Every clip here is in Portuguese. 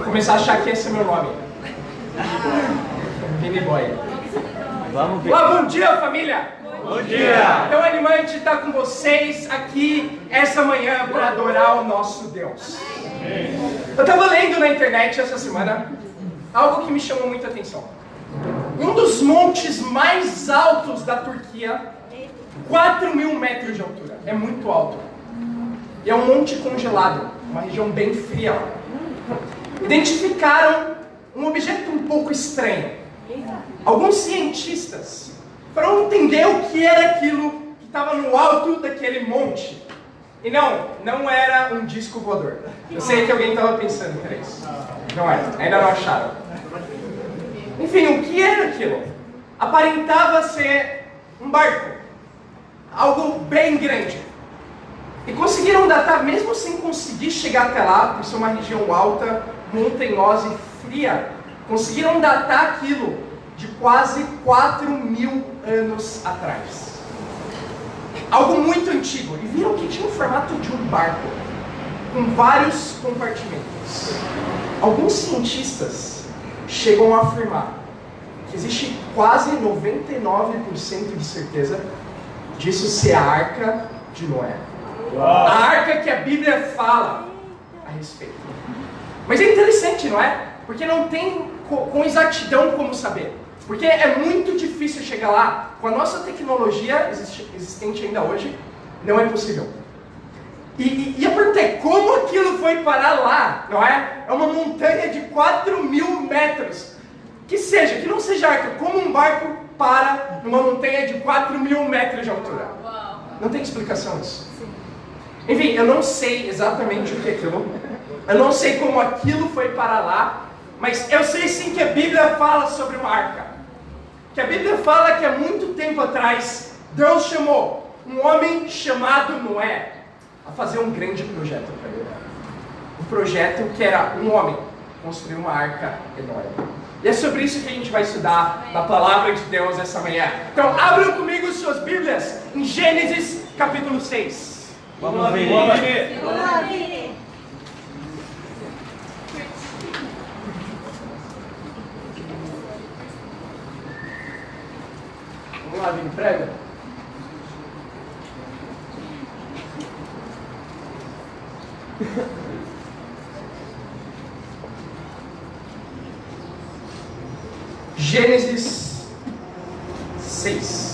começar a achar que esse é meu nome. Vini Boy. Vamos ver. Olá, bom dia, família! Bom dia! É um animante estar com vocês aqui essa manhã para adorar o nosso Deus. Eu estava lendo na internet essa semana algo que me chamou muita atenção. Um dos montes mais altos da Turquia, 4.000 metros de altura. É muito alto. E é um monte congelado, uma região bem fria. Identificaram um objeto um pouco estranho. Alguns cientistas foram entender o que era aquilo que estava no alto daquele monte. E não era um disco voador. Eu sei que alguém estava pensando que era isso. Não era, ainda não acharam. Enfim, o que era aquilo? Aparentava ser um barco. Algo bem grande. E conseguiram datar, mesmo sem conseguir chegar até lá, por ser uma região alta, montanhosa e fria, conseguiram datar aquilo de quase 4.000 anos atrás. Algo muito antigo. E viram que tinha o formato de um barco, com vários compartimentos. Alguns cientistas chegam a afirmar que existe quase 99% de certeza disso ser a Arca de Noé. A arca que a Bíblia fala a respeito. Mas é interessante, não é? Porque não tem com exatidão como saber. Porque é muito difícil chegar lá. Com a nossa tecnologia existente ainda hoje, não é possível. E a pergunta é, como aquilo foi parar lá, não é? É uma montanha de 4.000 metros. Que não seja arca, como um barco para numa montanha de 4.000 metros de altura. Não tem explicação isso. Enfim, eu não sei exatamente o que é aquilo. Eu não sei como aquilo foi para lá. Mas eu sei sim que a Bíblia fala sobre uma arca. Que a Bíblia fala que há muito tempo atrás, Deus chamou um homem chamado Noé a fazer um grande projeto para ele. Um projeto que era um homem construir uma arca enorme. E é sobre isso que a gente vai estudar na Palavra de Deus essa manhã. Então, abram comigo suas Bíblias em Gênesis capítulo 6. Vamos ver. Vamos lá, Vini, prega. Gênesis 6.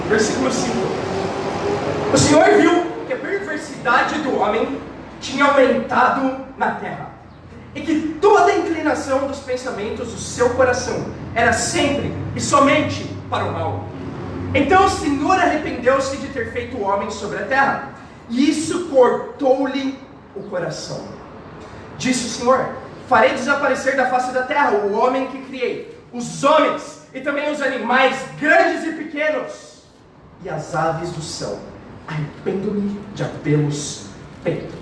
Versículo 5. O Senhor viu que a perversidade do homem tinha aumentado na terra, e que toda a inclinação dos pensamentos do seu coração era sempre e somente para o mal. Então o Senhor arrependeu-se de ter feito o homem sobre a terra, e isso cortou-lhe o coração. Disse o Senhor: farei desaparecer da face da terra o homem que criei, os homens e também os animais grandes e pequenos, e as aves do céu. Arrependo-me de havê-los feito.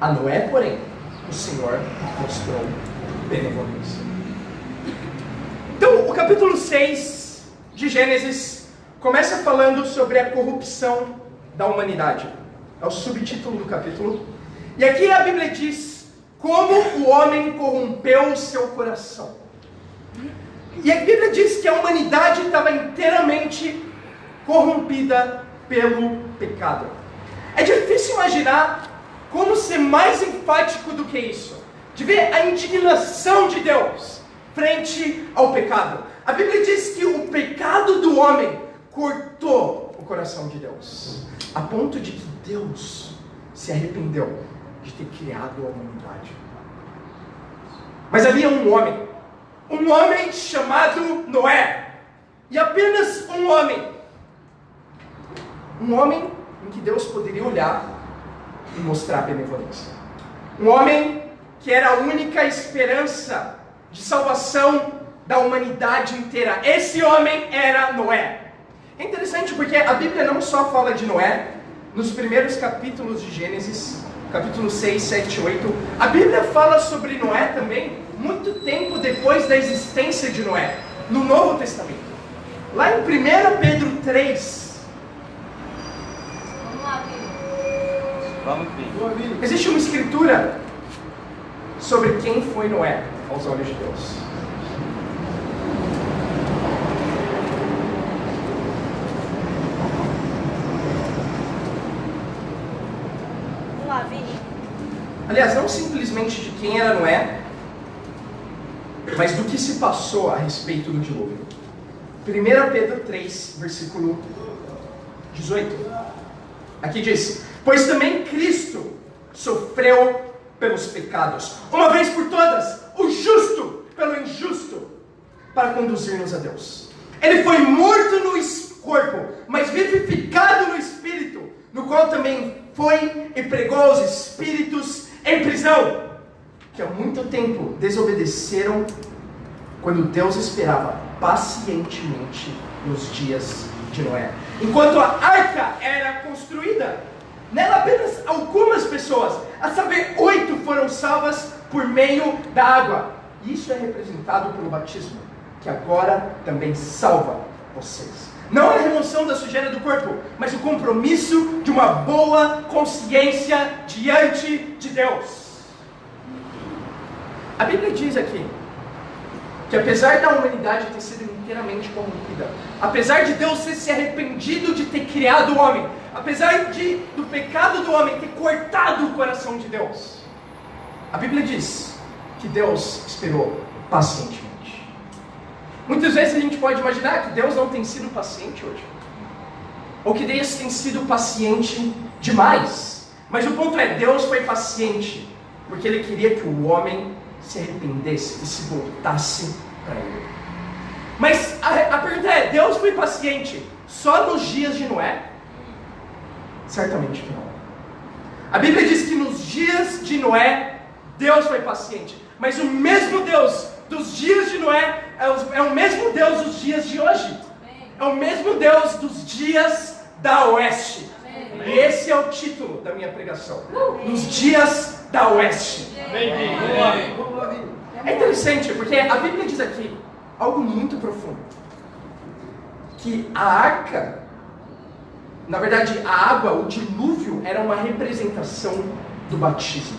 A Noé, porém, o Senhor mostrou benevolência. Então, o capítulo 6 de Gênesis começa falando sobre a corrupção da humanidade. É o subtítulo do capítulo. E aqui a Bíblia diz como o homem corrompeu o seu coração. E a Bíblia diz que a humanidade estava inteiramente corrompida pelo pecado. É difícil imaginar como ser mais enfático do que isso, de ver a indignação de Deus frente ao pecado. A Bíblia diz que o pecado do homem cortou o coração de Deus, a ponto de que Deus se arrependeu de ter criado a humanidade. Mas havia um homem chamado Noé, e apenas um homem em que Deus poderia olhar e mostrar benevolência. Um homem que era a única esperança de salvação da humanidade inteira. Esse homem era Noé. É interessante porque a Bíblia não só fala de Noé nos primeiros capítulos de Gênesis, capítulo 6, 7 e 8. A Bíblia fala sobre Noé também muito tempo depois da existência de Noé, no Novo Testamento. Lá em 1 Pedro 3, Vamos ver. Existe uma escritura sobre quem foi Noé aos olhos de Deus. Vamos lá, Vini. Aliás, não simplesmente de quem era Noé, mas do que se passou a respeito do dilúvio. 1 Pedro 3, versículo 18. Aqui diz: pois também Cristo sofreu pelos pecados, uma vez por todas, o justo pelo injusto, para conduzir-nos a Deus. Ele foi morto no corpo, mas vivificado no espírito, no qual também foi e pregou aos espíritos em prisão, que há muito tempo desobedeceram, quando Deus esperava pacientemente nos dias de Noé. Enquanto a arca era construída, nela apenas algumas pessoas, a saber, 8 foram salvas por meio da água. Isso é representado pelo batismo, que agora também salva vocês. Não a remoção da sujeira do corpo, mas o compromisso de uma boa consciência diante de Deus. A Bíblia diz aqui que apesar da humanidade ter sido inteiramente corrompida, apesar de Deus ter se arrependido de ter criado o homem, apesar do pecado do homem ter cortado o coração de Deus, a Bíblia diz que Deus esperou pacientemente. Muitas vezes a gente pode imaginar que Deus não tem sido paciente hoje, ou que Deus tem sido paciente demais. Mas o ponto é, Deus foi paciente porque Ele queria que o homem se arrependesse e se voltasse para Ele. Mas a pergunta é, Deus foi paciente só nos dias de Noé? Certamente que não. A Bíblia diz que nos dias de Noé, Deus foi paciente. Mas o mesmo Deus dos dias de Noé é o mesmo Deus dos dias de hoje. É o mesmo Deus dos dias da Oeste. E esse é o título da minha pregação. Nos dias da Oeste. É interessante porque a Bíblia diz aqui algo muito profundo. Que a arca, na verdade a água, o dilúvio, era uma representação do batismo.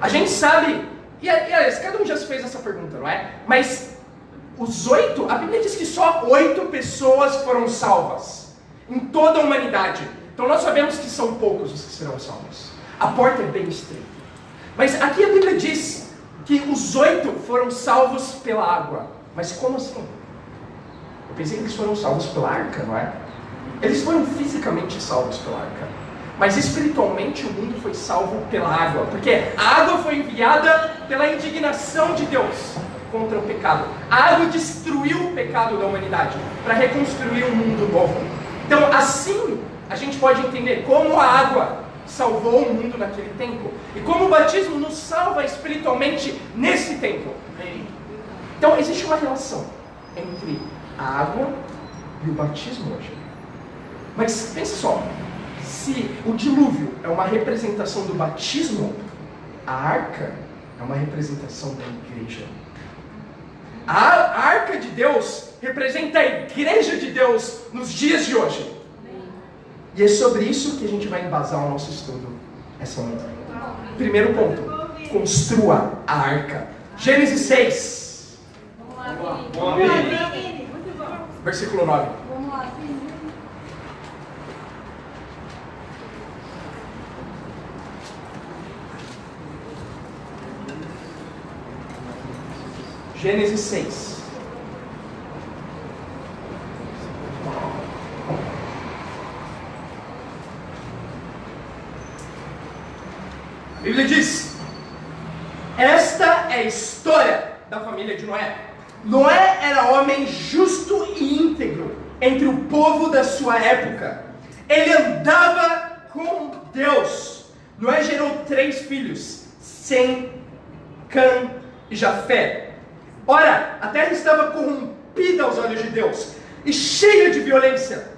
A gente sabe, e aliás, cada um já se fez essa pergunta, não é? Mas os 8, a Bíblia diz que só 8 pessoas foram salvas em toda a humanidade. Então nós sabemos que são poucos os que serão salvos. A porta é bem estreita. Mas aqui a Bíblia diz que os 8 foram salvos pela água. Mas como assim? Eu pensei que eles foram salvos pela arca, não é? Eles foram fisicamente salvos pela arca. Mas espiritualmente o mundo foi salvo pela água. Porque a água foi enviada pela indignação de Deus contra o pecado. A água destruiu o pecado da humanidade para reconstruir um mundo novo. Então assim a gente pode entender como a água salvou o mundo naquele tempo e como o batismo nos salva espiritualmente nesse tempo. Então existe uma relação entre a água e o batismo hoje. Mas pense só, se o dilúvio é uma representação do batismo, a arca é uma representação da igreja. A arca de Deus representa a igreja de Deus nos dias de hoje. E é sobre isso que a gente vai embasar o nosso estudo essa manhã. Primeiro ponto, construa a arca. Gênesis 6. Vamos lá, Vini. Versículo 9. Vamos lá, Vini. Gênesis 6. A Bíblia diz: esta é a história da família de Noé. Noé era homem justo e íntegro entre o povo da sua época. Ele andava com Deus. Noé gerou 3 filhos, Sem, Cã e Jafé. Ora, a terra estava corrompida aos olhos de Deus e cheia de violência.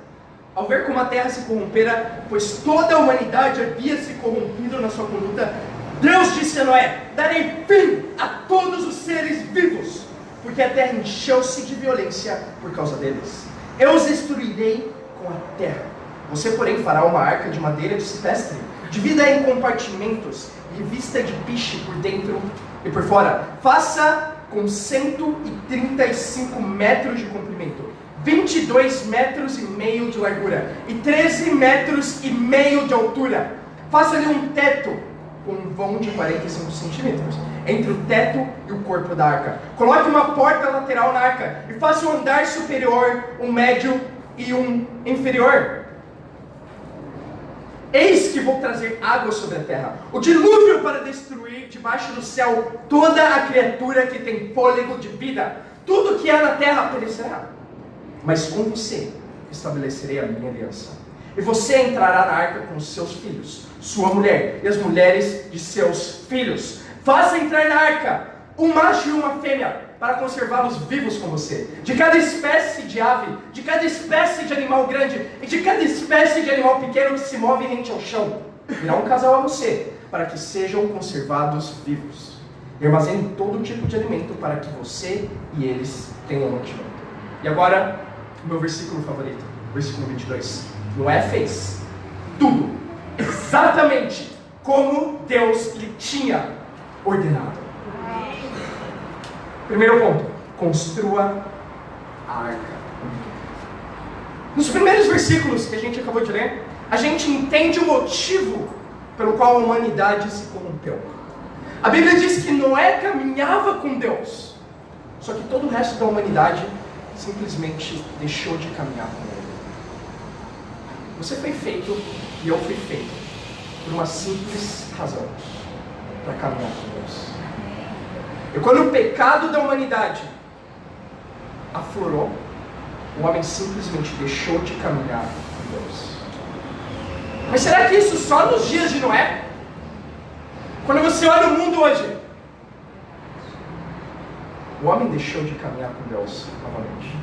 Ao ver como a terra se corrompera, pois toda a humanidade havia se corrompido na sua conduta, Deus disse a Noé: darei fim a todos os seres vivos, porque a terra encheu-se de violência por causa deles. Eu os destruirei com a terra. Você, porém, fará uma arca de madeira de cipestre, dividida em compartimentos, revista de piche por dentro e por fora. Faça com 135 metros de comprimento, 22 metros e meio de largura e 13 metros e meio de altura. Faça-lhe um teto com um vão de 45 centímetros entre o teto e o corpo da arca. Coloque uma porta lateral na arca e faça um andar superior, um médio e um inferior. Eis que vou trazer água sobre a terra, o dilúvio para destruir debaixo do céu toda a criatura que tem fôlego de vida. Tudo que há na terra perecerá. Mas com você estabelecerei a minha aliança. E você entrará na arca com os seus filhos, sua mulher e as mulheres de seus filhos. Faça entrar na arca um macho e uma fêmea, para conservá-los vivos com você. De cada espécie de ave, de cada espécie de animal grande e de cada espécie de animal pequeno que se move rente ao chão, virá um casal a você, para que sejam conservados vivos. E armazene todo tipo de alimento para que você e eles tenham mantimento. E agora, o meu versículo favorito, versículo 22. Noé fez tudo exatamente como Deus lhe tinha ordenado. Primeiro ponto, construa a arca. Nos primeiros versículos que a gente acabou de ler, a gente entende o motivo pelo qual a humanidade se corrompeu. A Bíblia diz que Noé caminhava com Deus, só que todo o resto da humanidade simplesmente deixou de caminhar com Ele. Você foi feito e eu fui feito por uma simples razão: para caminhar com Deus. E quando o pecado da humanidade aflorou, o homem simplesmente deixou de caminhar com Deus. Mas será que isso só nos dias de Noé? Quando você olha o mundo hoje, o homem deixou de caminhar com Deus novamente.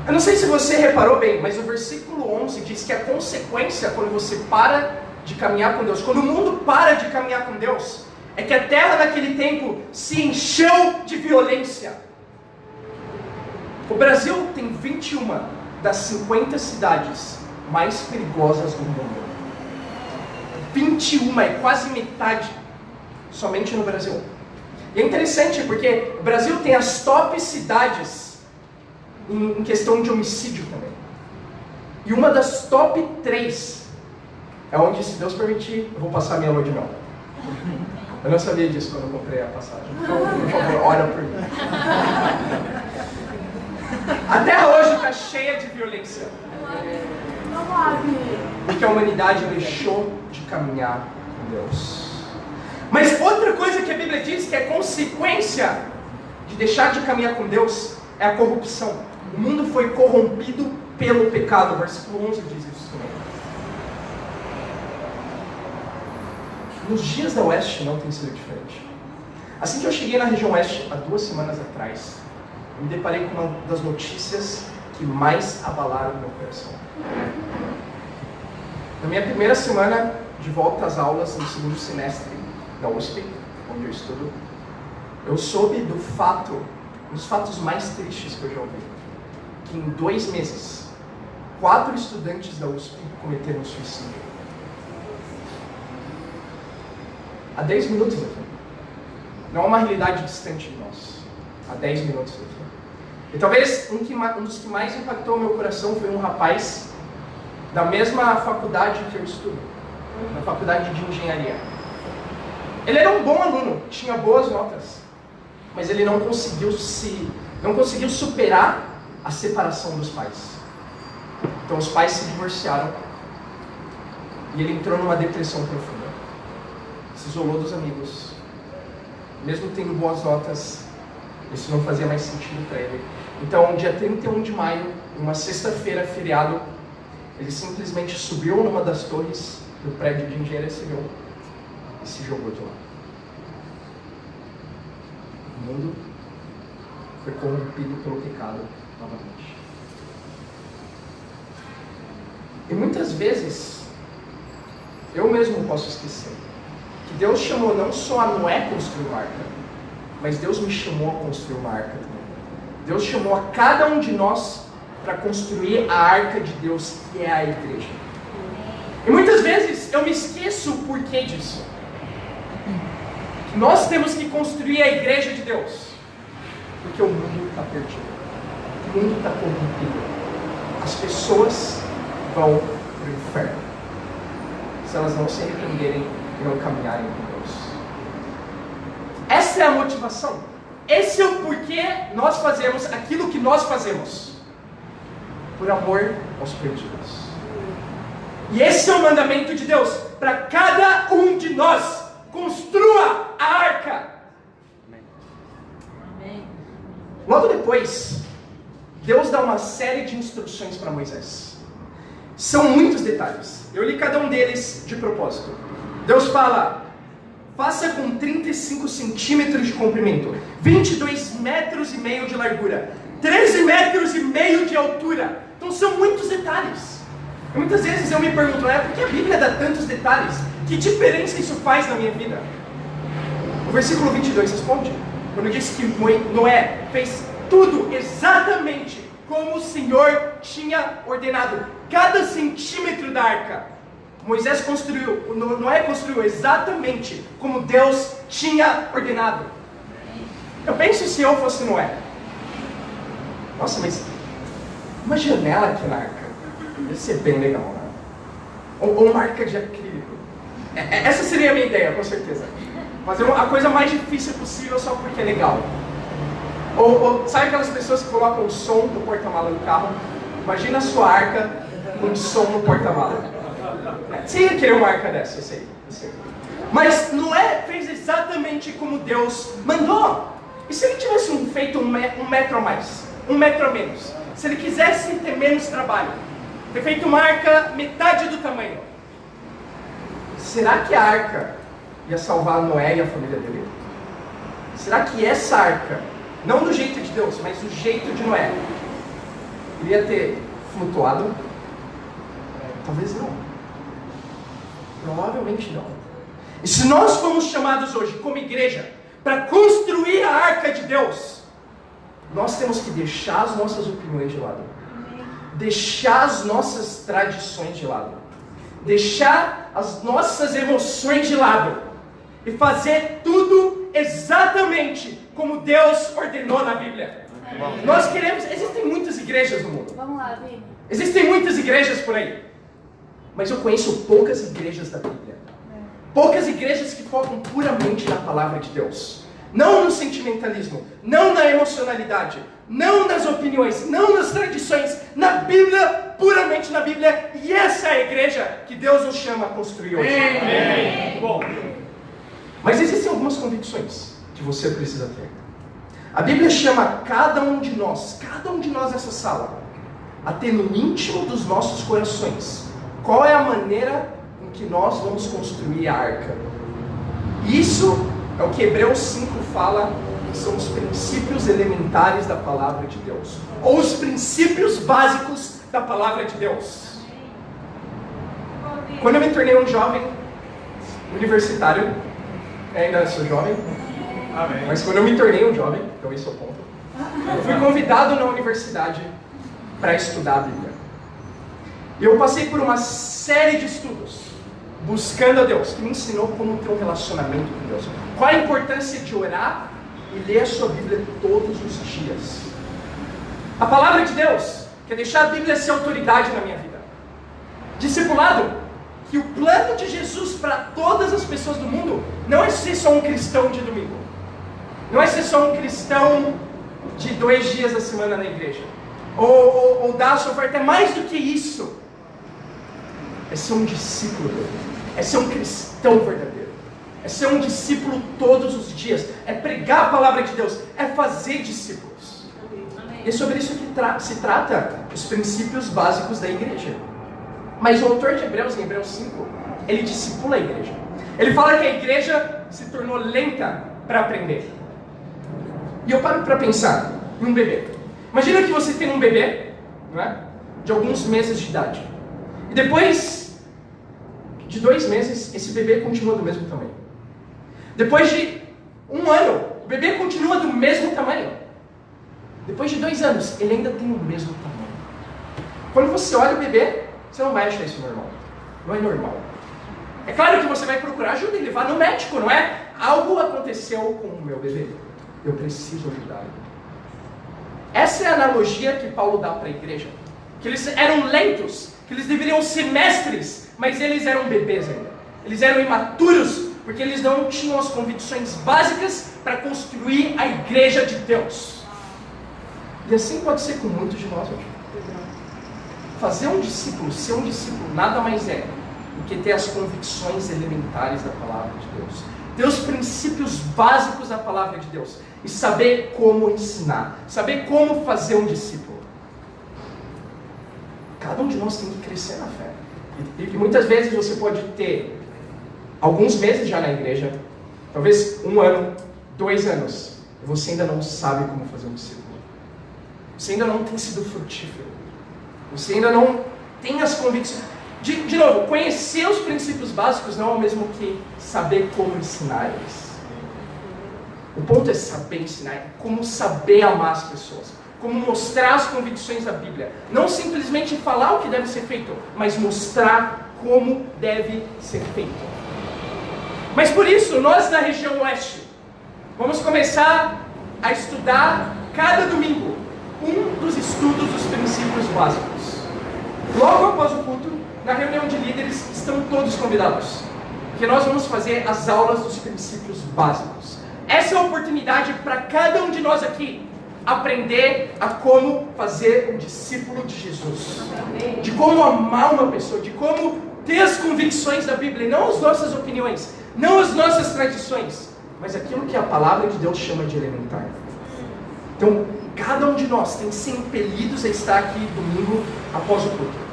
Eu não sei se você reparou bem, mas o versículo 11 diz que a consequência quando você para de caminhar com Deus, quando o mundo para de caminhar com Deus, é que a terra naquele tempo se encheu de violência. O Brasil tem 21 das 50 cidades mais perigosas do mundo. 21, é quase metade, somente no Brasil. E é interessante porque o Brasil tem as top cidades em questão de homicídio também. E uma das top 3 é onde, se Deus permitir, eu vou passar minha lua de mel. Eu não sabia disso quando eu comprei a passagem. Então, por favor, ora por mim. A terra hoje está cheia de violência. Porque a humanidade deixou de caminhar com Deus. Mas outra coisa que a Bíblia diz que é consequência de deixar de caminhar com Deus é a corrupção. O mundo foi corrompido pelo pecado. O versículo 11 diz isso também. Nos dias da Oeste não tem sido diferente. Assim que eu cheguei na região Oeste há 2 semanas atrás, eu me deparei com uma das notícias que mais abalaram o meu coração. Na minha primeira semana de volta às aulas no 2º semestre da USP, onde eu estudo, eu soube do fato, um dos fatos mais tristes que eu já ouvi, que em 2 meses, 4 estudantes da USP cometeram suicídio. Há 10 minutos aqui. Não é uma realidade distante de nós. Há 10 minutos aqui. E talvez um dos que mais impactou o meu coração foi um rapaz da mesma faculdade que eu estudo, na faculdade de engenharia. Ele era um bom aluno, tinha boas notas, mas ele não conseguiu superar a separação dos pais. Então os pais se divorciaram e ele entrou numa depressão profunda. Se isolou dos amigos. Mesmo tendo boas notas, isso não fazia mais sentido para ele. Então, dia 31 de maio, uma sexta-feira, feriado, ele simplesmente subiu numa das torres do prédio de engenharia civil e se jogou de lá. O mundo foi corrompido pelo pecado novamente. E muitas vezes, eu mesmo posso esquecer que Deus chamou não só a Noé construir uma arca, mas Deus me chamou a construir uma arca também. Deus chamou a cada um de nós para construir a arca de Deus, que é a igreja. E muitas vezes eu me esqueço o porquê disso. Nós temos que construir a igreja de Deus, porque o mundo está perdido, o mundo está corrompido, as pessoas vão para o inferno se elas não se arrependerem e não caminharem com Deus. Essa é a motivação. Esse é o porquê nós fazemos aquilo que nós fazemos. Por amor aos perdidos. E esse é o mandamento de Deus. Para cada um de nós. Construa a arca. Amém. Logo depois, Deus dá uma série de instruções para Moisés. São muitos detalhes. Eu li cada um deles de propósito. Deus fala: faça com 35 centímetros de comprimento, 22 metros e meio de largura, 13 metros e meio de altura. Então são muitos detalhes. E muitas vezes eu me pergunto, por que a Bíblia dá tantos detalhes? Que diferença isso faz na minha vida? O versículo 22 responde, quando diz que Noé fez tudo exatamente como o Senhor tinha ordenado. Cada centímetro da arca, Noé construiu exatamente como Deus tinha ordenado. Eu penso, se eu fosse Noé, nossa, mas uma janela aqui na arca ia ser bem legal, né? Ou uma arca de acrílico. Essa seria a minha ideia, com certeza. Fazer a coisa mais difícil possível só porque é legal. Ou sabe aquelas pessoas que colocam o som no porta-mala do carro? Imagina a sua arca com som no porta-mala. Você ia querer uma arca dessa, eu sei. Mas Noé fez exatamente como Deus mandou. E se ele tivesse feito um metro a mais, um metro a menos? Se ele quisesse ter menos trabalho, ter feito uma arca metade do tamanho, será que a arca ia salvar Noé e a família dele? Será que essa arca, não do jeito de Deus, mas do jeito de Noé, iria ter flutuado? Talvez não. Provavelmente não. E se nós fomos chamados hoje como igreja para construir a arca de Deus, nós temos que deixar as nossas opiniões de lado, deixar as nossas tradições de lado, deixar as nossas emoções de lado e fazer tudo exatamente como Deus ordenou na Bíblia. Nós queremos... Existem muitas igrejas no mundo. Vamos lá, Vini. Existem muitas igrejas por aí. Mas eu conheço poucas igrejas da Bíblia. Poucas igrejas que focam puramente na palavra de Deus. Não no sentimentalismo, não na emocionalidade, não nas opiniões, não nas tradições. Na Bíblia, puramente na Bíblia. E essa é a igreja que Deus nos chama a construir hoje. Amém. Bom. Mas existem algumas convicções que você precisa ter. A Bíblia chama cada um de nós nessa sala, a ter no íntimo dos nossos corações qual é a maneira em que nós vamos construir a arca. Isso é o que Hebreus 5 fala, que são os princípios elementares da palavra de Deus, ou os princípios básicos da palavra de Deus. Quando eu me tornei um jovem universitário, ainda sou jovem, Amém. mas quando eu me tornei um jovem, então esse é o ponto, eu fui convidado na universidade para estudar a Bíblia. E eu passei por uma série de estudos, buscando a Deus, que me ensinou como ter um relacionamento com Deus. Qual a importância de orar e ler a sua Bíblia todos os dias. A palavra de Deus quer deixar a Bíblia ser autoridade na minha vida. Discipulado, que o plano de Jesus para todas as pessoas do mundo não é ser só um cristão de domingo. Não é ser só um cristão de 2 dias da semana na igreja. Ou dar a sua oferta. É mais do que isso. É ser um discípulo dele. É ser um cristão verdadeiro. É ser um discípulo todos os dias. É pregar a palavra de Deus. É fazer discípulos. E é sobre isso que se trata os princípios básicos da igreja. Mas o autor de Hebreus, em Hebreus 5, ele discipula a igreja. Ele fala que a igreja se tornou lenta para aprender. E eu paro para pensar em um bebê. Imagina que você tem um bebê, não é? De alguns meses de idade. E depois de 2 meses, esse bebê continua do mesmo tamanho. Depois de 1 ano, o bebê continua do mesmo tamanho. Depois de 2 anos, ele ainda tem o mesmo tamanho. Quando você olha o bebê, você não vai achar isso normal. Não é normal. É claro que você vai procurar ajuda e levar no médico, não é? Algo aconteceu com o meu bebê. Eu preciso ajudar. Essa é a analogia que Paulo dá para a igreja. Que eles eram lentos, que eles deveriam ser mestres, mas eles eram bebês ainda. Eles eram imaturos, porque eles não tinham as convicções básicas para construir a igreja de Deus. E assim pode ser com muitos de nós hoje. Fazer um discípulo, ser um discípulo, nada mais é do que ter as convicções elementares da palavra de Deus. Ter os princípios básicos da palavra de Deus. E saber como ensinar. Saber como fazer um discípulo. Cada um de nós tem que crescer na fé. E muitas vezes você pode ter alguns meses já na igreja, talvez 1 ano, 2 anos, e você ainda não sabe como fazer um discípulo. Você ainda não tem sido frutífero. Você ainda não tem as convicções. De novo, conhecer os princípios básicos não é o mesmo que saber como ensinar eles. O ponto é saber ensinar, como saber amar as pessoas, como mostrar as convicções da Bíblia. Não simplesmente falar o que deve ser feito, mas mostrar como deve ser feito. Mas por isso, nós na região oeste, vamos começar a estudar cada domingo um dos estudos dos princípios básicos. Logo após o culto, na reunião de líderes, estão todos convidados, porque nós vamos fazer as aulas dos princípios básicos. Essa é a oportunidade para cada um de nós aqui aprender a como fazer um discípulo de Jesus, de como amar uma pessoa, de como ter as convicções da Bíblia, e não as nossas opiniões, não as nossas tradições, mas aquilo que a palavra de Deus chama de elementar. Então, cada um de nós tem que ser impelidos a estar aqui domingo após o culto.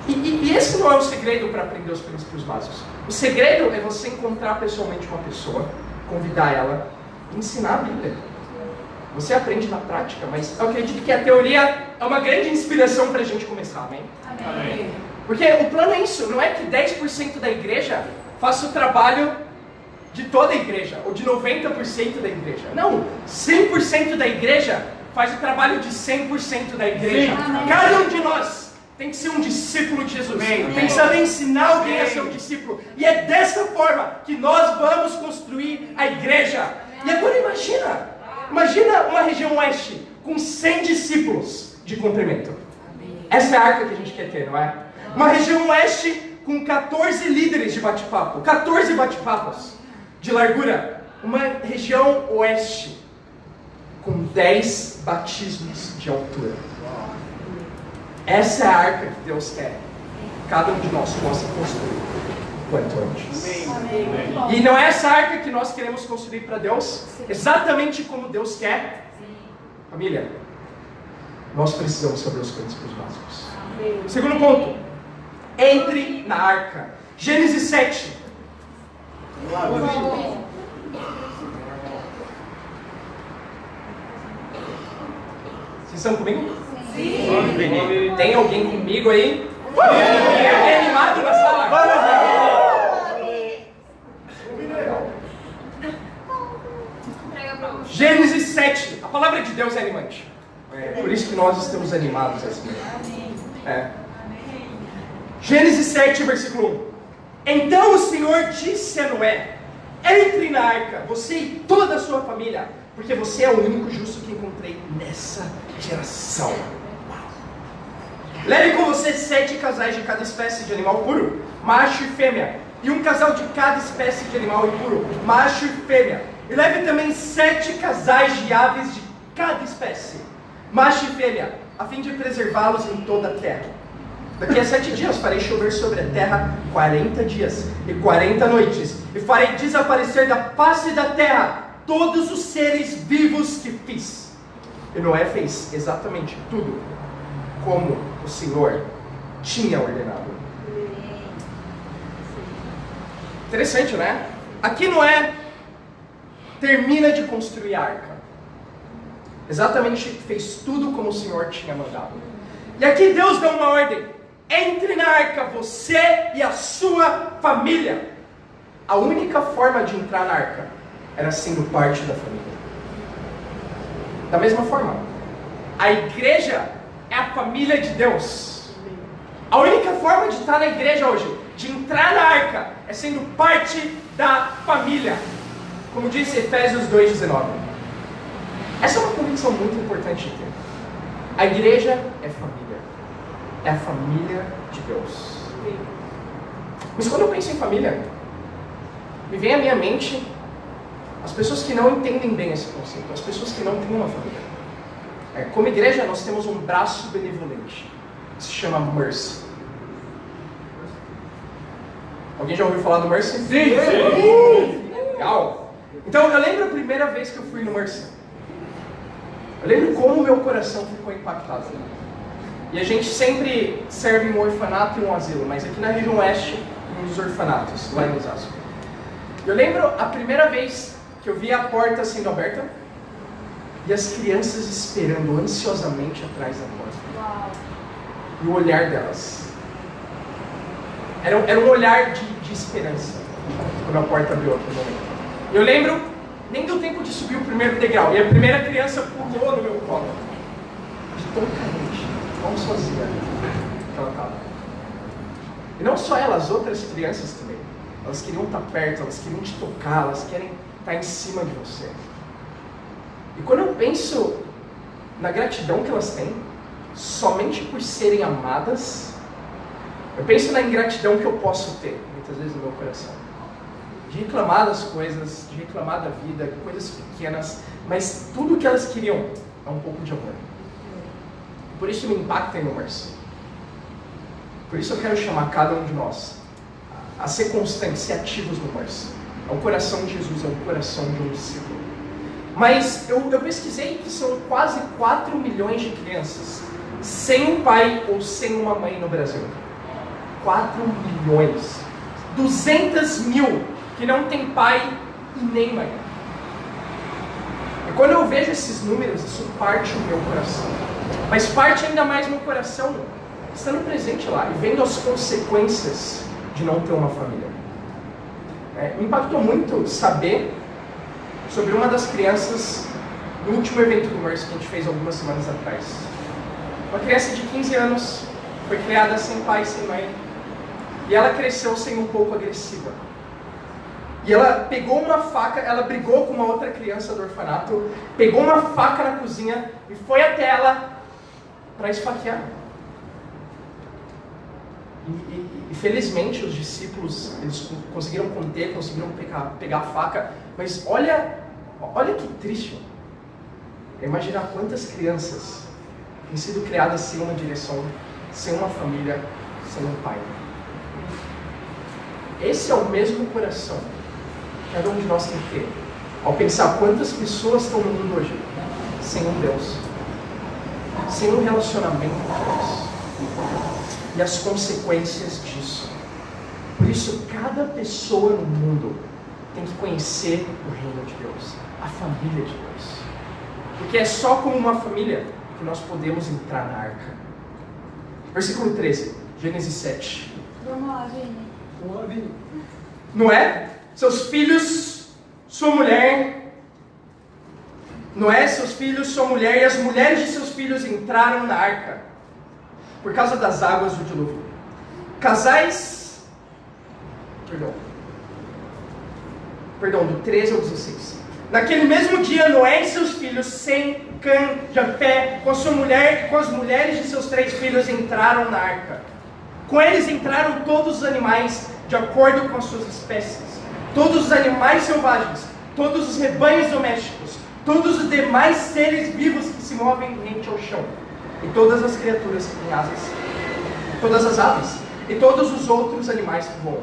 E esse não é o segredo para aprender os princípios básicos. O segredo é você encontrar pessoalmente uma pessoa, convidar ela e ensinar a Bíblia. Você aprende na prática, mas eu acredito que a teoria é uma grande inspiração para a gente começar, amém? Amém. Porque o plano é isso, não é que 10% da igreja faça o trabalho de toda a igreja, ou de 90% da igreja. Não, 100% da igreja faz o trabalho de 100% da igreja. Sim. Cada um de nós tem que ser um discípulo de Jesus. Tem que saber ensinar alguém a ser um discípulo. E é dessa forma que nós vamos construir a igreja. E agora imagina uma região oeste com 100 discípulos de comprimento. Essa é a arca que a gente quer ter, não é? Uma região oeste com 14 líderes de bate-papo. 14 bate-papos de largura. Uma região oeste com 10 batismos de altura. Essa é a arca que Deus quer que cada um de nós possa construir quanto antes. Amém. E não é essa arca que nós queremos construir para Deus? Exatamente como Deus quer? Família, nós precisamos saber os princípios básicos. Segundo ponto, entre na arca. Gênesis 7. Vocês estão comigo? Sim. Tem alguém comigo aí? Tem alguém animado na sala? Gênesis 7. A palavra de Deus é animante. É por isso que nós estamos animados assim. É. Gênesis 7, versículo 1. Então o Senhor disse a Noé: entre na arca, você e toda a sua família, porque você é o único justo que encontrei nessa geração. Leve com você 7 casais de cada espécie de animal puro, macho e fêmea, e um casal de cada espécie de animal impuro, macho e fêmea. E leve também 7 casais de aves de cada espécie, macho e fêmea, a fim de preservá-los em toda a terra. Daqui a 7 dias farei chover sobre a terra 40 dias e 40 noites, e farei desaparecer da face da terra todos os seres vivos que fiz. E Noé fez exatamente tudo como o Senhor tinha ordenado. Interessante, né? Aqui Noé termina de construir a arca. Exatamente fez tudo como o Senhor tinha mandado. E aqui Deus dá uma ordem: entre na arca, você e a sua família. A única forma de entrar na arca era sendo parte da família. Da mesma forma, a igreja é a família de Deus. A única forma de estar na igreja hoje, de entrar na arca, é sendo parte da família. Como disse Efésios 2,19. Essa é uma convicção muito importante de ter. A igreja é família. É a família de Deus. Mas quando eu penso em família, me vem à minha mente as pessoas que não entendem bem esse conceito, as pessoas que não têm uma família. Como igreja, nós temos um braço benevolente, que se chama Mercy. Alguém já ouviu falar do Mercy? Sim! Legal! Então, eu lembro a primeira vez que eu fui no Mercy. Eu lembro como o meu coração ficou impactado. E a gente sempre serve um orfanato e um asilo, mas aqui na região oeste, um dos orfanatos, lá em Osasco. Eu lembro a primeira vez que eu vi a porta sendo aberta e as crianças esperando ansiosamente atrás da porta. Uau. E o olhar delas. Era um olhar de esperança quando a porta abriu aquele momento. Eu lembro, nem deu tempo de subir o primeiro degrau, e a primeira criança pulou no meu colo. De tão carente, tão sozinha que ela estava. E não só ela, as outras crianças também. Elas queriam estar perto, elas queriam te tocar, elas querem estar em cima de você. E quando eu penso na gratidão que elas têm, somente por serem amadas, eu penso na ingratidão que eu posso ter, muitas vezes no meu coração. De reclamar das coisas, de reclamar da vida, de coisas pequenas, mas tudo o que elas queriam é um pouco de amor. Por isso me impacta no Mercy. Por isso eu quero chamar cada um de nós a ser constantes, ser ativos no Mercy. É o coração de Jesus, é o coração de um discípulo. Mas eu pesquisei que são quase 4 milhões de crianças sem um pai ou sem uma mãe no Brasil. 4 milhões. 200 mil que não tem pai e nem mãe. E quando eu vejo esses números, isso parte o meu coração. Mas parte ainda mais meu coração estando presente lá e vendo as consequências de não ter uma família. Me impactou muito saber sobre uma das crianças no último evento do Mercy que a gente fez algumas semanas atrás. Uma criança de 15 anos, foi criada sem pai e sem mãe, e ela cresceu sendo um pouco agressiva. E ela pegou uma faca, ela brigou com uma outra criança do orfanato, pegou uma faca na cozinha e foi até ela para esfaquear. E felizmente os discípulos, eles conseguiram conter, conseguiram pegar a faca, mas olha que triste. Imaginar quantas crianças têm sido criadas sem uma direção, sem uma família, sem um pai. Esse é o mesmo coração que cada um de nós tem que ter, ao pensar quantas pessoas estão no mundo hoje sem um Deus, sem um relacionamento com Deus. E as consequências disso. Por isso, cada pessoa no mundo tem que conhecer o reino de Deus, a família de Deus. Porque é só como uma família que nós podemos entrar na arca. Versículo 13, Gênesis 7. Vamos lá, Vini. Noé, seus filhos, sua mulher. Noé, seus filhos, sua mulher e as mulheres de seus filhos entraram na arca por causa das águas do dilúvio. Perdão, do 13 ao 16. Naquele mesmo dia, Noé e seus filhos, Sem, Cã, Jafé, com a sua mulher e com as mulheres de seus 3 filhos, entraram na arca. Com eles entraram todos os animais de acordo com as suas espécies, todos os animais selvagens, todos os rebanhos domésticos, todos os demais seres vivos que se movem rente ao chão, e todas as criaturas que têm asas, todas as aves, e todos os outros animais que voam.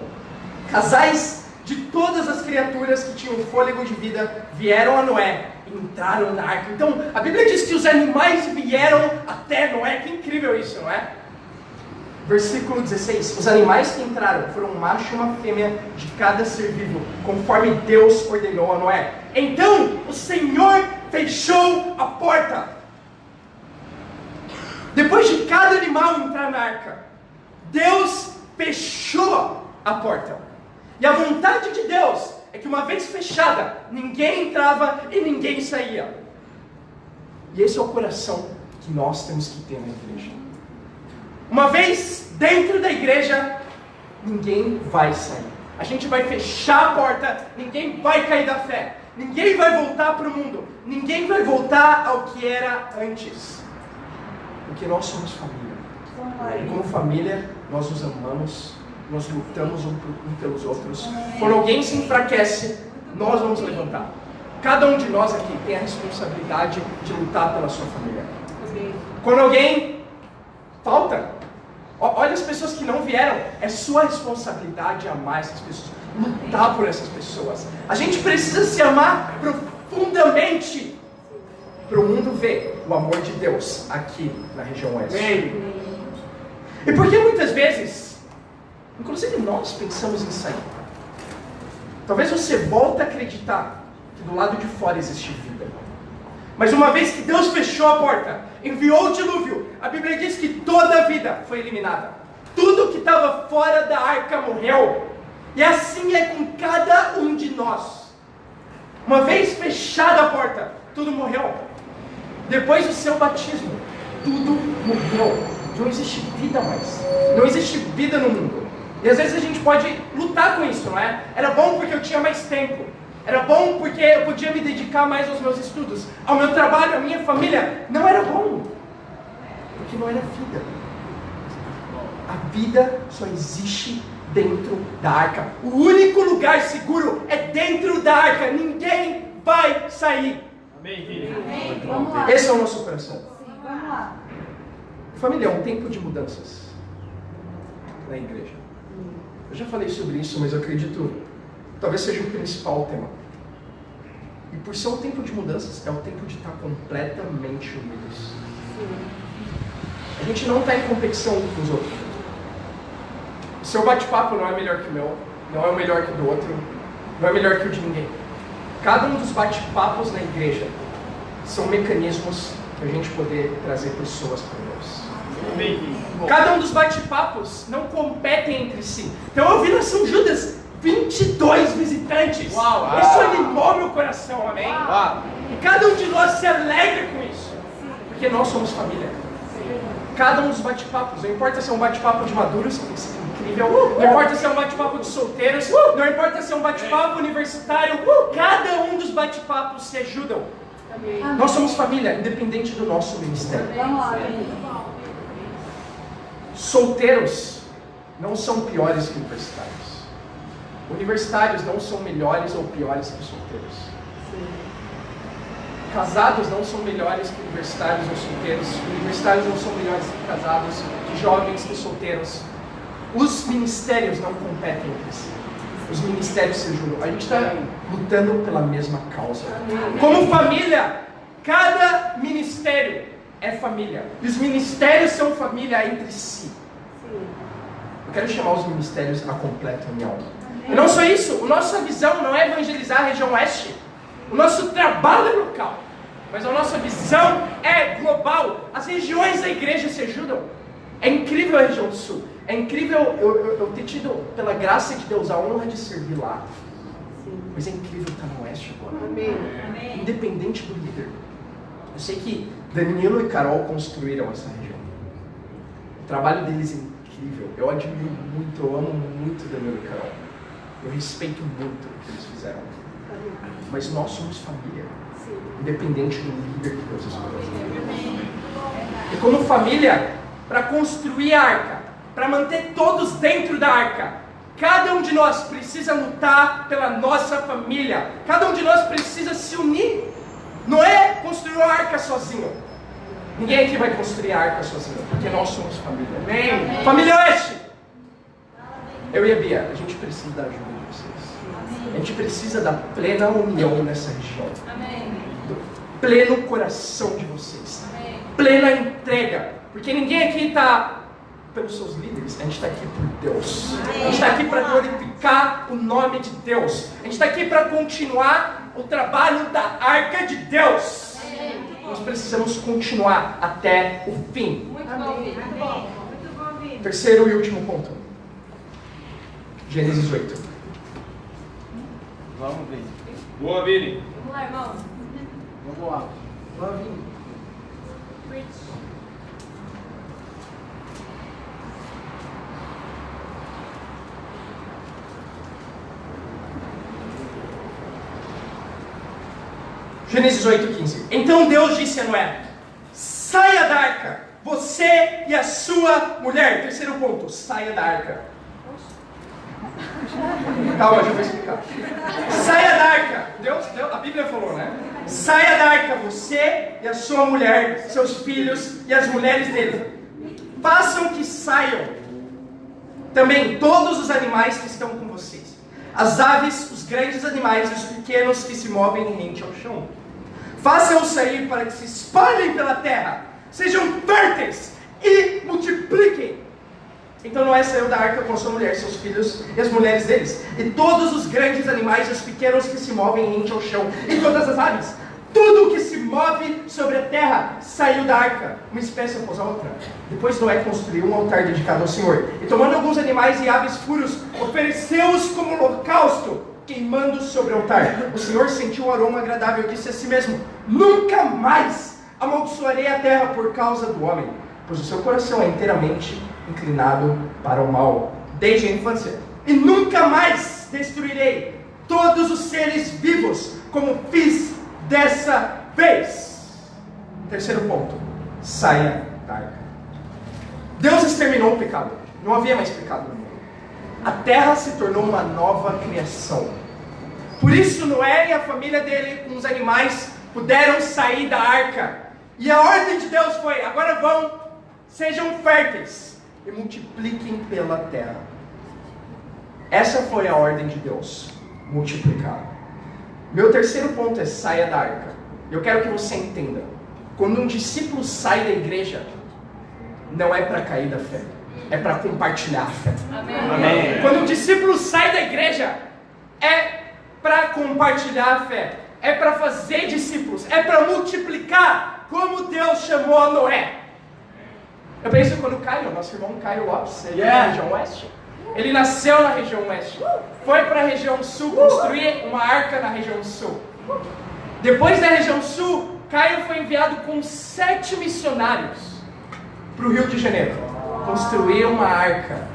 Casais de todas as criaturas que tinham fôlego de vida vieram a Noé e entraram na arca. Então, a Bíblia diz que os animais vieram até Noé. Que incrível isso, não é? Versículo 16. Os animais que entraram foram um macho e uma fêmea de cada ser vivo, conforme Deus ordenou a Noé. Então, o Senhor fechou a porta. Depois de cada animal entrar na arca, Deus fechou a porta. E a vontade de Deus é que uma vez fechada, ninguém entrava e ninguém saía. E esse é o coração que nós temos que ter na igreja. Uma vez dentro da igreja, ninguém vai sair. A gente vai fechar a porta, ninguém vai cair da fé. Ninguém vai voltar para o mundo. Ninguém vai voltar ao que era antes. Porque nós somos família. E como família, nós nos amamos, nós lutamos um pelos outros. Quando alguém se enfraquece, nós vamos levantar. Cada um de nós aqui tem a responsabilidade de lutar pela sua família. Quando alguém falta, olha as pessoas que não vieram. É sua responsabilidade amar essas pessoas, lutar por essas pessoas. A gente precisa se amar profundamente para o mundo ver o amor de Deus aqui na região oeste. E porque muitas vezes, inclusive nós pensamos em sair. Talvez você volte a acreditar que do lado de fora existe vida. Mas uma vez que Deus fechou a porta, enviou o dilúvio, a Bíblia diz que toda a vida foi eliminada. Tudo que estava fora da arca morreu. E assim é com cada um de nós. Uma vez fechada a porta, tudo morreu. Depois do seu batismo, tudo morreu. Não existe vida mais. Não existe vida no mundo. E às vezes a gente pode lutar com isso, não é? Era bom porque eu tinha mais tempo. Era bom porque eu podia me dedicar mais aos meus estudos, ao meu trabalho, à minha família. Não era bom, porque não era vida. A vida só existe dentro da arca. O único lugar seguro é dentro da arca. Ninguém vai sair. Amém, filho. Esse é o nosso coração. Vamos lá. Família, é um tempo de mudanças na igreja. Eu já falei sobre isso, mas eu acredito talvez seja o principal tema. E por ser um tempo de mudanças, é o tempo de estar completamente unidos. A gente não está em competição uns com os outros. O seu bate-papo não é melhor que o meu, não é o melhor que o do outro, não é melhor que o de ninguém. Cada um dos bate-papos na igreja são mecanismos para a gente poder trazer pessoas para Deus. Cada um dos bate-papos não competem entre si. Então eu vi na São Judas 22 visitantes. Uau. Isso animou meu coração, amém? Uau. E cada um de nós se alegra com isso, porque nós somos família. Cada um dos bate-papos, não importa se é um bate-papo de maduros, que tem sido incrível, não importa se é um bate-papo de solteiros, não importa se é um bate-papo universitário, cada um dos bate-papos se ajudam. Nós somos família, independente do nosso ministério. Vamos lá. Solteiros não são piores que universitários. Universitários não são melhores ou piores que solteiros. Casados não são melhores que universitários ou solteiros. Universitários não são melhores que casados, que jovens, que solteiros. Os ministérios não competem entre si. Os ministérios se ajudam. A gente está lutando pela mesma causa. Como família, cada ministério é família. E os ministérios são família entre si. Eu quero chamar os ministérios a completa união. E não só isso, a nossa visão não é evangelizar a região oeste. O nosso trabalho é local, mas a nossa visão é global. As regiões da igreja se ajudam. É incrível a região sul. É incrível eu ter tido, pela graça de Deus, a honra de servir lá. Mas é incrível estar no oeste agora. Amém. Independente do líder. Eu sei que Danilo e Carol construíram essa região. O trabalho deles é incrível. Eu admiro muito, eu amo muito Danilo e Carol. Eu respeito muito o que eles fizeram. Mas nós somos família. Independente do líder que Deus escolheu. E como família, para construir a arca, para manter todos dentro da arca, cada um de nós precisa lutar pela nossa família. Cada um de nós precisa se unir. Não é construir uma arca sozinho. Ninguém aqui vai construir a arca sozinho, porque nós somos família. Amém? Família Oeste! Eu e a Bia, a gente precisa da ajuda de vocês. A gente precisa da plena união nessa região. Do pleno coração de vocês. Plena entrega. Porque ninguém aqui está pelos seus líderes, a gente está aqui por Deus. A gente está aqui para glorificar o nome de Deus. A gente está aqui para continuar o trabalho da arca de Deus. Nós precisamos continuar até o fim. Muito bom. Terceiro e último ponto. Gênesis 8. Vamos, Vini. Boa, Vini. Vamos lá, irmãos. Vamos lá. Vamos, Vini. Gênesis 8:15. Então Deus disse a Noé: saia da arca, você e a sua mulher. Terceiro ponto, saia da arca. Calma, eu já vou explicar. Saia da arca. Deus, a Bíblia falou, né? Saia da arca, você e a sua mulher, seus filhos e as mulheres dele. Façam que saiam também todos os animais que estão com vocês. As aves, os grandes animais e os pequenos que se movem rente ao chão. Façam-os sair para que se espalhem pela terra, sejam férteis e multipliquem. Então Noé saiu da arca com sua mulher, seus filhos e as mulheres deles, e todos os grandes animais e os pequenos que se movem rente ao chão, e todas as aves. Tudo que se move sobre a terra saiu da arca, uma espécie após a outra. Depois Noé construiu um altar dedicado ao Senhor, e tomando alguns animais e aves puros, ofereceu-os como holocausto, queimando sobre o altar. O Senhor sentiu um aroma agradável e disse a si mesmo: nunca mais amaldiçoarei a terra por causa do homem, pois o seu coração é inteiramente inclinado para o mal, desde a infância. E nunca mais destruirei todos os seres vivos, como fiz dessa vez. Terceiro ponto, saia da arca. Deus exterminou o pecado. Não havia mais pecado no mundo. A terra se tornou uma nova criação. Por isso Noé e a família dele, com os animais, puderam sair da arca. E a ordem de Deus foi: agora vão, sejam férteis e multipliquem pela terra. Essa foi a ordem de Deus, multiplicar. Meu terceiro ponto é: saia da arca. Eu quero que você entenda, quando um discípulo sai da igreja, não é para cair da fé, é para compartilhar a fé. Amém. Quando um discípulo sai da igreja, é para compartilhar a fé, é para fazer discípulos, é para multiplicar, como Deus chamou a Noé. Eu penso quando o Caio, nosso irmão Caio Lopes, ele é da região oeste. Ele nasceu na região oeste, foi para a região sul construir uma arca na região sul. Depois da região sul, Caio foi enviado com 7 missionários para o Rio de Janeiro, construir uma arca,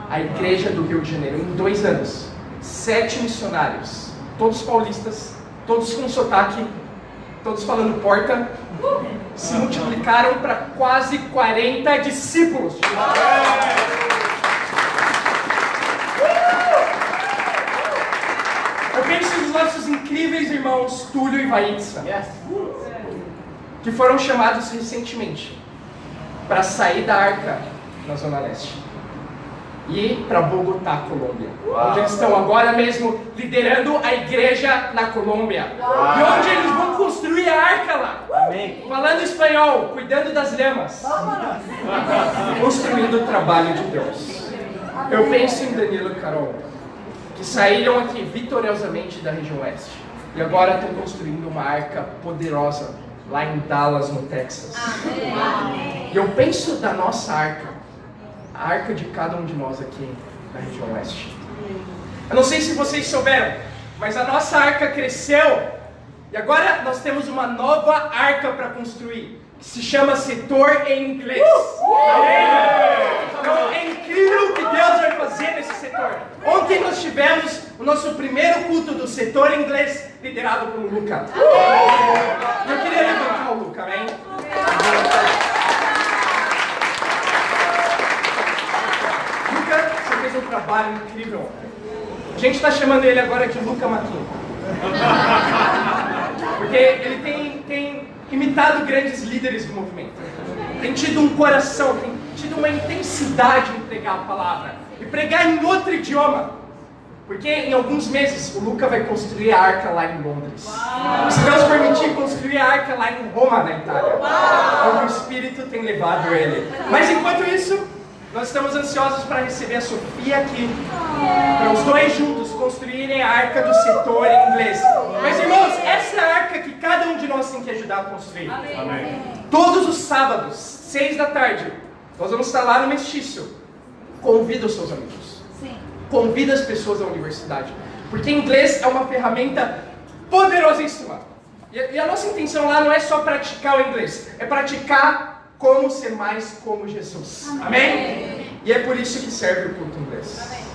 a igreja do Rio de Janeiro, em 2 anos. 7 missionários, todos paulistas, todos com sotaque, todos falando porta, se multiplicaram para quase 40 discípulos. Eu penso nos nossos incríveis irmãos Túlio e Vaitza, que foram chamados recentemente para sair da arca na Zona Leste e ir para Bogotá, Colômbia, onde eles estão agora mesmo liderando a igreja na Colômbia, e onde eles vão construir a arca lá. Amém. Falando espanhol, cuidando das lhamas, construindo o trabalho de Deus. Eu penso em Danilo e Carol, que saíram aqui vitoriosamente da região oeste e agora estão construindo uma arca poderosa lá em Dallas, no Texas. E eu penso da nossa arca, a arca de cada um de nós aqui na região oeste. Eu não sei se vocês souberam, mas a nossa arca cresceu e agora nós temos uma nova arca para construir, que se chama Setor em Inglês. Então é incrível o que Deus vai fazer nesse setor. Ontem nós tivemos o nosso primeiro culto do Setor em Inglês, liderado pelo Luca. Eu queria levantar o Luca, amém? Luca, você fez um trabalho incrível ontem. A gente está chamando ele agora de Luca Maquinho. Porque ele tem imitado grandes líderes do movimento. Tem tido um coração, tem tido uma intensidade em pregar a palavra. E pregar em outro idioma. Porque em alguns meses o Luca vai construir a arca lá em Londres. Se Deus permitir, construir a arca lá em Roma, na Itália. Onde o Espírito tem levado ele. Mas enquanto isso, nós estamos ansiosos para receber a Sofia aqui. Para os dois juntos construírem a arca do Setor em Inglês. Mas irmãos, essa é a arca que cada um de nós tem que ajudar a construir. Amém. Todos os sábados, 6 da tarde, nós vamos estar lá no Mestiço. Convida os seus amigos. Convida as pessoas da universidade. Porque inglês é uma ferramenta poderosíssima. E a nossa intenção lá não é só praticar o inglês, é praticar como ser mais como Jesus. Amém? E é por isso que serve o culto inglês.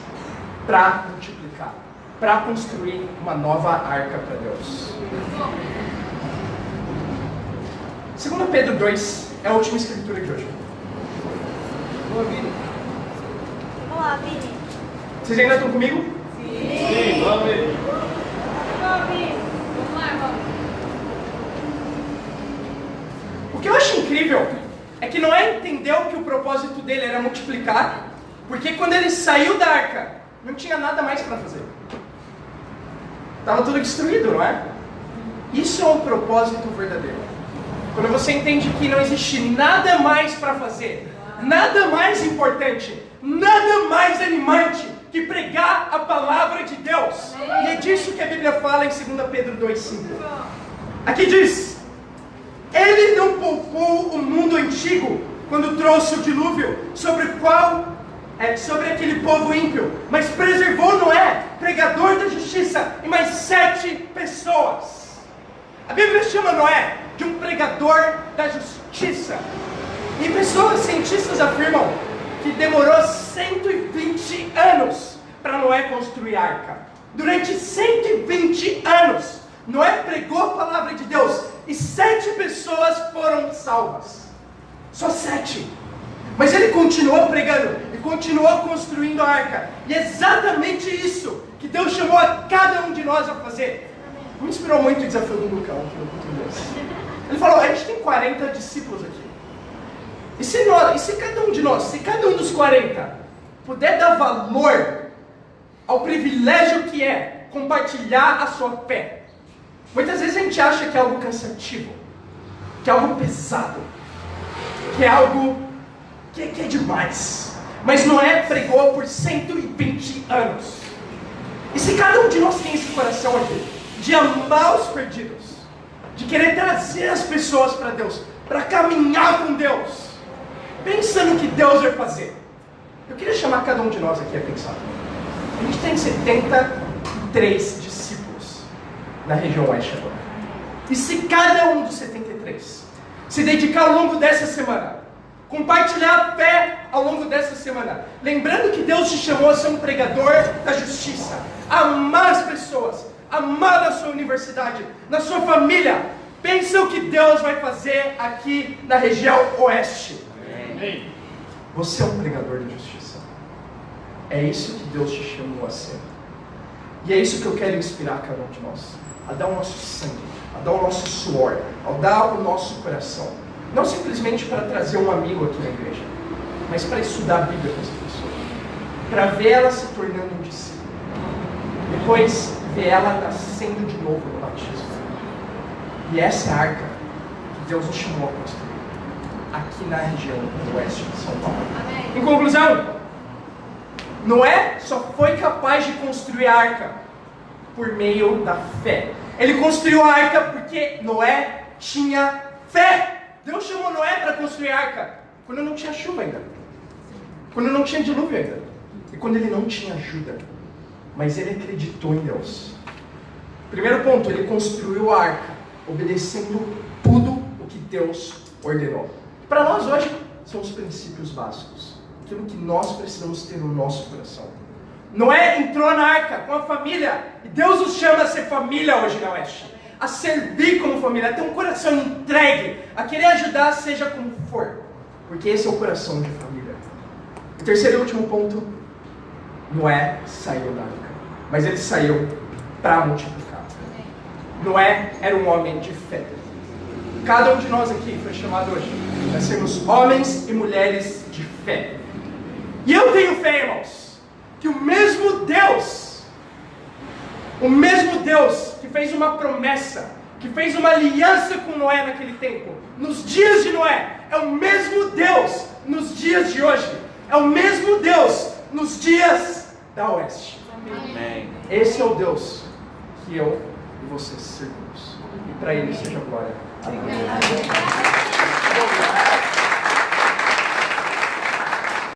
Para multiplicar, para construir uma nova arca para Deus. 2 Pedro 2 é a última escritura de hoje. Boa, Vini. Vamos lá, Vini. Vocês ainda estão comigo? Sim, vamos ver. Vamos, Vini. Vamos lá, irmão. O que eu acho incrível é que Noé entendeu que o propósito dele era multiplicar, porque quando ele saiu da arca, não tinha nada mais para fazer. Estava tudo destruído, não é? Isso é um propósito verdadeiro. Quando você entende que não existe nada mais para fazer, nada mais importante, nada mais animante que pregar a palavra de Deus. E é disso que a Bíblia fala em 2 Pedro 2,5. Aqui diz: Ele não poupou o mundo antigo quando trouxe o dilúvio sobre aquele povo ímpio, mas preservou Noé, pregador da justiça, e mais 7 pessoas. A Bíblia chama Noé de um pregador da justiça. E pessoas cientistas afirmam que demorou 120 anos para Noé construir a arca. Durante 120 anos, Noé pregou a palavra de Deus e 7 pessoas foram salvas. Só 7. Mas ele continuou pregando e continuou construindo a arca. E é exatamente isso que Deus chamou a cada um de nós a fazer. Me inspirou muito o desafio do Lucão aqui no culto inglês. Ele falou: a gente tem 40 discípulos aqui. E se cada um de nós, se cada um dos 40 puder dar valor ao privilégio que é compartilhar a sua fé. Muitas vezes a gente acha que é algo cansativo, que é algo pesado, que é algo que é demais. Mas Noé pregou por 120 anos. E se cada um de nós tem esse coração aqui, de amar os perdidos, de querer trazer as pessoas para Deus, para caminhar com Deus, pensa no que Deus vai fazer. Eu queria chamar cada um de nós aqui a pensar. A gente tem 73 discípulos na região oeste agora. E se cada um dos 73 se dedicar ao longo dessa semana, compartilhar a fé ao longo dessa semana, lembrando que Deus te chamou a ser um pregador da justiça, amar as pessoas, amar na sua universidade, na sua família, pensa o que Deus vai fazer aqui na região oeste. Amém. Você é um pregador de justiça. É isso que Deus te chamou a ser. E é isso que eu quero inspirar cada um de nós. A dar o nosso sangue, a dar o nosso suor, a dar o nosso coração. Não simplesmente para trazer um amigo aqui na igreja, mas para estudar a Bíblia com essa pessoa. Para ver ela se tornando um discípulo. Depois, ver ela nascendo de novo no batismo. E essa é a arca que Deus nos chamou a construir aqui na região do oeste de São Paulo. Amém. Em conclusão, Noé só foi capaz de construir a arca por meio da fé. Ele construiu a arca porque Noé tinha fé. Deus chamou Noé para construir a arca quando não tinha chuva ainda, quando não tinha dilúvio ainda, e quando ele não tinha ajuda. Mas ele acreditou em Deus. Primeiro ponto, ele construiu a arca obedecendo tudo o que Deus ordenou. Para nós hoje, são os princípios básicos, aquilo que nós precisamos ter no nosso coração. Noé entrou na arca com a família, e Deus nos chama a ser família hoje na Oeste, a servir como família, a ter um coração entregue, a querer ajudar, seja como for, porque esse é o coração de família. O terceiro e último ponto, Noé saiu da arca, mas ele saiu para multiplicar. Noé era um homem de fé. Cada um de nós aqui foi chamado hoje para sermos homens e mulheres de fé. E eu tenho fé, irmãos, que o mesmo Deus que fez uma promessa, que fez uma aliança com Noé naquele tempo, nos dias de Noé, é o mesmo Deus nos dias de hoje, é o mesmo Deus nos dias da Oeste. Amém. Esse é o Deus que eu e vocês servimos. E para Ele seja glória. Amém.